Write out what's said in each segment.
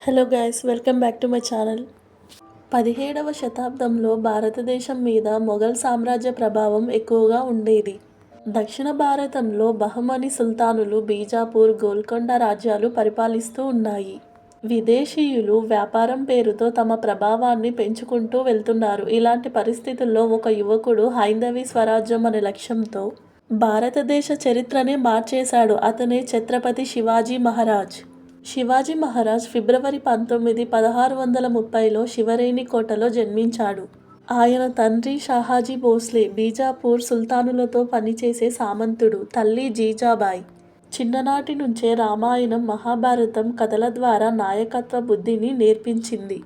Hello guys, welcome back to my channel. 17వ శతాబ్దంలో భారతదేశం మీద మొఘల్ సామ్రాజ్య ప్రభావం ఎక్కువగా ఉండేది. దక్షిణ భారతంలో బహమనీ సుల్తానులు బీజాపూర్, గోల్కొండ రాజ్యాలు పరిపాలిస్తూ ఉన్నాయి. విదేశీయులు వ్యాపారం పేరుతో తమ ప్రభావాన్ని పెంచుకుంటూ వెళ్తున్నారు. ఇలాంటి పరిస్థితుల్లో ఒక యువకుడు హైందవీ స్వరాజ్యం అనే లక్ష్యంతో భారతదేశ చరిత్రనే మార్చేశాడు. అతనే ఛత్రపతి శివాజీ మహారాజ్. శివాజీ మహారాజ్ ఫిబ్రవరి 19, 1630లో శివరేణికోటలో జన్మించాడు. ఆయన తండ్రి షాహాజీ భోస్లే బీజాపూర్ సుల్తానులతో పనిచేసే సామంతుడు. తల్లి జీజాబాయి. చిన్ననాటి నుంచే రామాయణం, మహాభారతం కథల ద్వారా నాయకత్వ బుద్ధిని నేర్పించింది.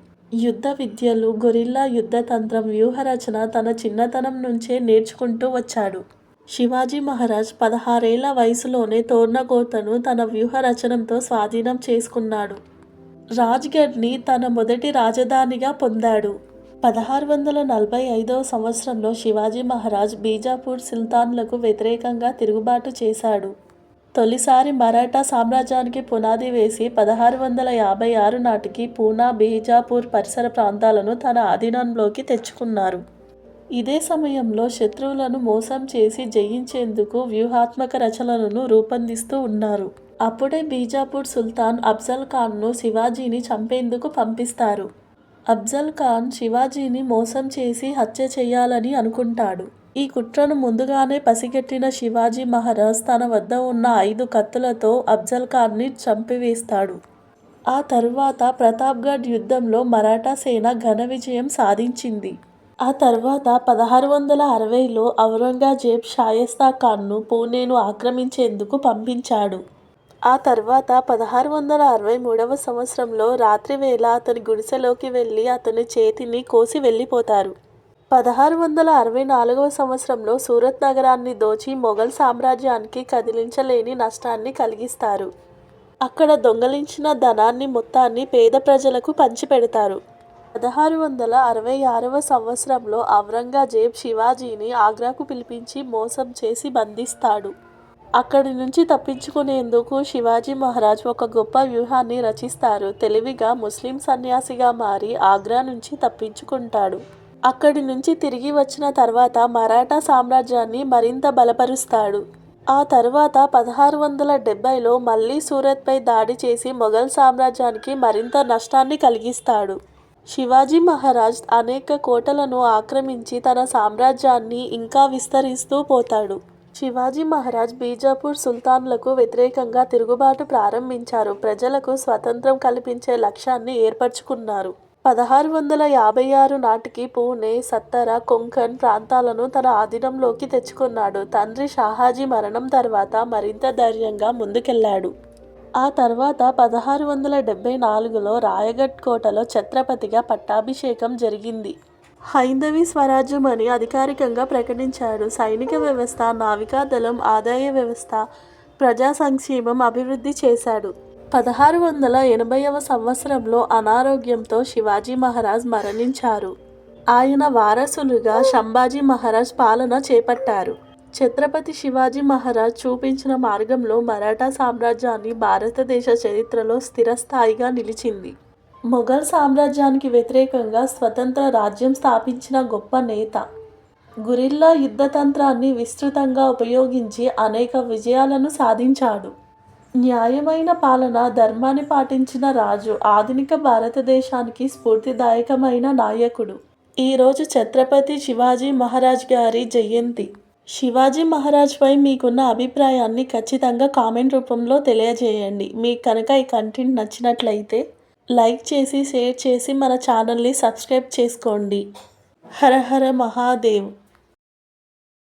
యుద్ధ విద్యలు, గొరిల్లా యుద్ధతంత్రం, వ్యూహరచన తన చిన్నతనం నుంచే నేర్చుకుంటూ వచ్చాడు. శివాజీ మహారాజ్ 16 ఏళ్ల వయసులోనే తోర్నకోటను తన వ్యూహరచనంతో స్వాధీనం చేసుకున్నాడు. రాజ్గఢ్ని తన మొదటి రాజధానిగా పొందాడు. 1645వ సంవత్సరంలో శివాజీ మహారాజ్ బీజాపూర్ సుల్తాన్లకు వ్యతిరేకంగా తిరుగుబాటు చేశాడు. తొలిసారి మరాఠా సామ్రాజ్యానికి పునాది వేసి 1656 నాటికి పూనా, బీజాపూర్ పరిసర ప్రాంతాలను తన ఆధీనంలోకి తెచ్చుకున్నారు. ఇదే సమయంలో శత్రువులను మోసం చేసి జయించేందుకు వ్యూహాత్మక రచనలను రూపొందిస్తూ ఉన్నారు. అప్పుడే బీజాపూర్ సుల్తాన్ అఫ్జల్ ఖాన్ను శివాజీని చంపేందుకు పంపిస్తారు. అఫ్జల్ ఖాన్ శివాజీని మోసం చేసి హత్య చేయాలని అనుకుంటాడు. ఈ కుట్రను ముందుగానే పసిగట్టిన శివాజీ మహారాజ్ తన వద్ద ఉన్న 5 కత్తులతో అఫ్జల్ ఖాన్ని చంపివేస్తాడు. ఆ తరువాత ప్రతాప్గఢ్ యుద్ధంలో మరాఠా సేన ఘన విజయం సాధించింది. ఆ తర్వాత 1660లో ఔరంగజేబ్ షాయస్తా ఖాన్ను పూణేను ఆక్రమించేందుకు పంపించాడు. ఆ తర్వాత 1663వ సంవత్సరంలో రాత్రివేళ అతని గుడిసెలోకి వెళ్ళి అతని చేతిని కోసి వెళ్ళిపోతారు. 1664వ సంవత్సరంలో సూరత్ నగరాన్ని దోచి మొఘల్ సామ్రాజ్యానికి కదిలించలేని నష్టాన్ని కలిగిస్తారు. అక్కడ దొంగలించిన ధనాన్ని మొత్తాన్ని పేద ప్రజలకు పంచిపెడతారు. 1666వ సంవత్సరంలో ఔరంగజేబ్ శివాజీని ఆగ్రాకు పిలిపించి మోసం చేసి బంధిస్తాడు. అక్కడి నుంచి తప్పించుకునేందుకు శివాజీ మహారాజ్ ఒక గొప్ప వ్యూహాన్ని రచిస్తారు. తెలివిగా ముస్లిం సన్యాసిగా మారి ఆగ్రా నుంచి తప్పించుకుంటాడు. అక్కడి నుంచి తిరిగి వచ్చిన తర్వాత మరాఠా సామ్రాజ్యాన్ని మరింత బలపరుస్తాడు. ఆ తర్వాత 1670లో మళ్లీ సూరత్పై దాడి చేసి మొఘల్ సామ్రాజ్యానికి మరింత నష్టాన్ని కలిగిస్తాడు. శివాజీ మహారాజ్ అనేక కోటలను ఆక్రమించి తన సామ్రాజ్యాన్ని ఇంకా విస్తరిస్తూ పోతాడు. శివాజీ మహారాజ్ బీజాపూర్ సుల్తాన్లకు వ్యతిరేకంగా తిరుగుబాటు ప్రారంభించారు. ప్రజలకు స్వతంత్రం కల్పించే లక్ష్యాన్ని ఏర్పరచుకున్నారు. 1656 నాటికి పూణే, సత్తరా, కొంకణ్ ప్రాంతాలను తన ఆధీనంలోకి తెచ్చుకున్నాడు. తండ్రి షాహాజీ మరణం తర్వాత మరింత ధైర్యంగా ముందుకెళ్లాడు. ఆ తర్వాత 1674లో రాయగఢ్ కోటలో ఛత్రపతిగా పట్టాభిషేకం జరిగింది. హైందవీ స్వరాజ్యం అని అధికారికంగా ప్రకటించాడు. సైనిక వ్యవస్థ, నావికాదళం, ఆదాయ వ్యవస్థ, ప్రజా సంక్షేమం అభివృద్ధి చేశాడు. 1680వ సంవత్సరంలో అనారోగ్యంతో శివాజీ మహారాజ్ మరణించారు. ఆయన వారసులుగా సంభాజీ మహారాజ్ పాలన చేపట్టారు. ఛత్రపతి శివాజీ మహారాజ్ చూపించిన మార్గంలో మరాఠా సామ్రాజ్యాన్ని భారతదేశ చరిత్రలో స్థిరస్థాయిగా నిలిచింది. మొఘల్ సామ్రాజ్యానికి వ్యతిరేకంగా స్వతంత్ర రాజ్యం స్థాపించిన గొప్ప నేత. గురిల్లా యుద్ధతంత్రాన్ని విస్తృతంగా ఉపయోగించి అనేక విజయాలను సాధించాడు. న్యాయమైన పాలన, ధర్మాన్ని పాటించిన రాజు. ఆధునిక భారతదేశానికి స్ఫూర్తిదాయకమైన నాయకుడు. ఈరోజు ఛత్రపతి శివాజీ మహారాజ్ గారి జయంతి. శివాజీ మహారాజ్పై మీకున్న అభిప్రాయాన్ని ఖచ్చితంగా కామెంట్ రూపంలో తెలియజేయండి. మీకు కనుక ఈ కంటెంట్ నచ్చినట్లయితే లైక్ చేసి, షేర్ చేసి మన ఛానల్ని సబ్స్క్రైబ్ చేసుకోండి. హర హర మహాదేవ్.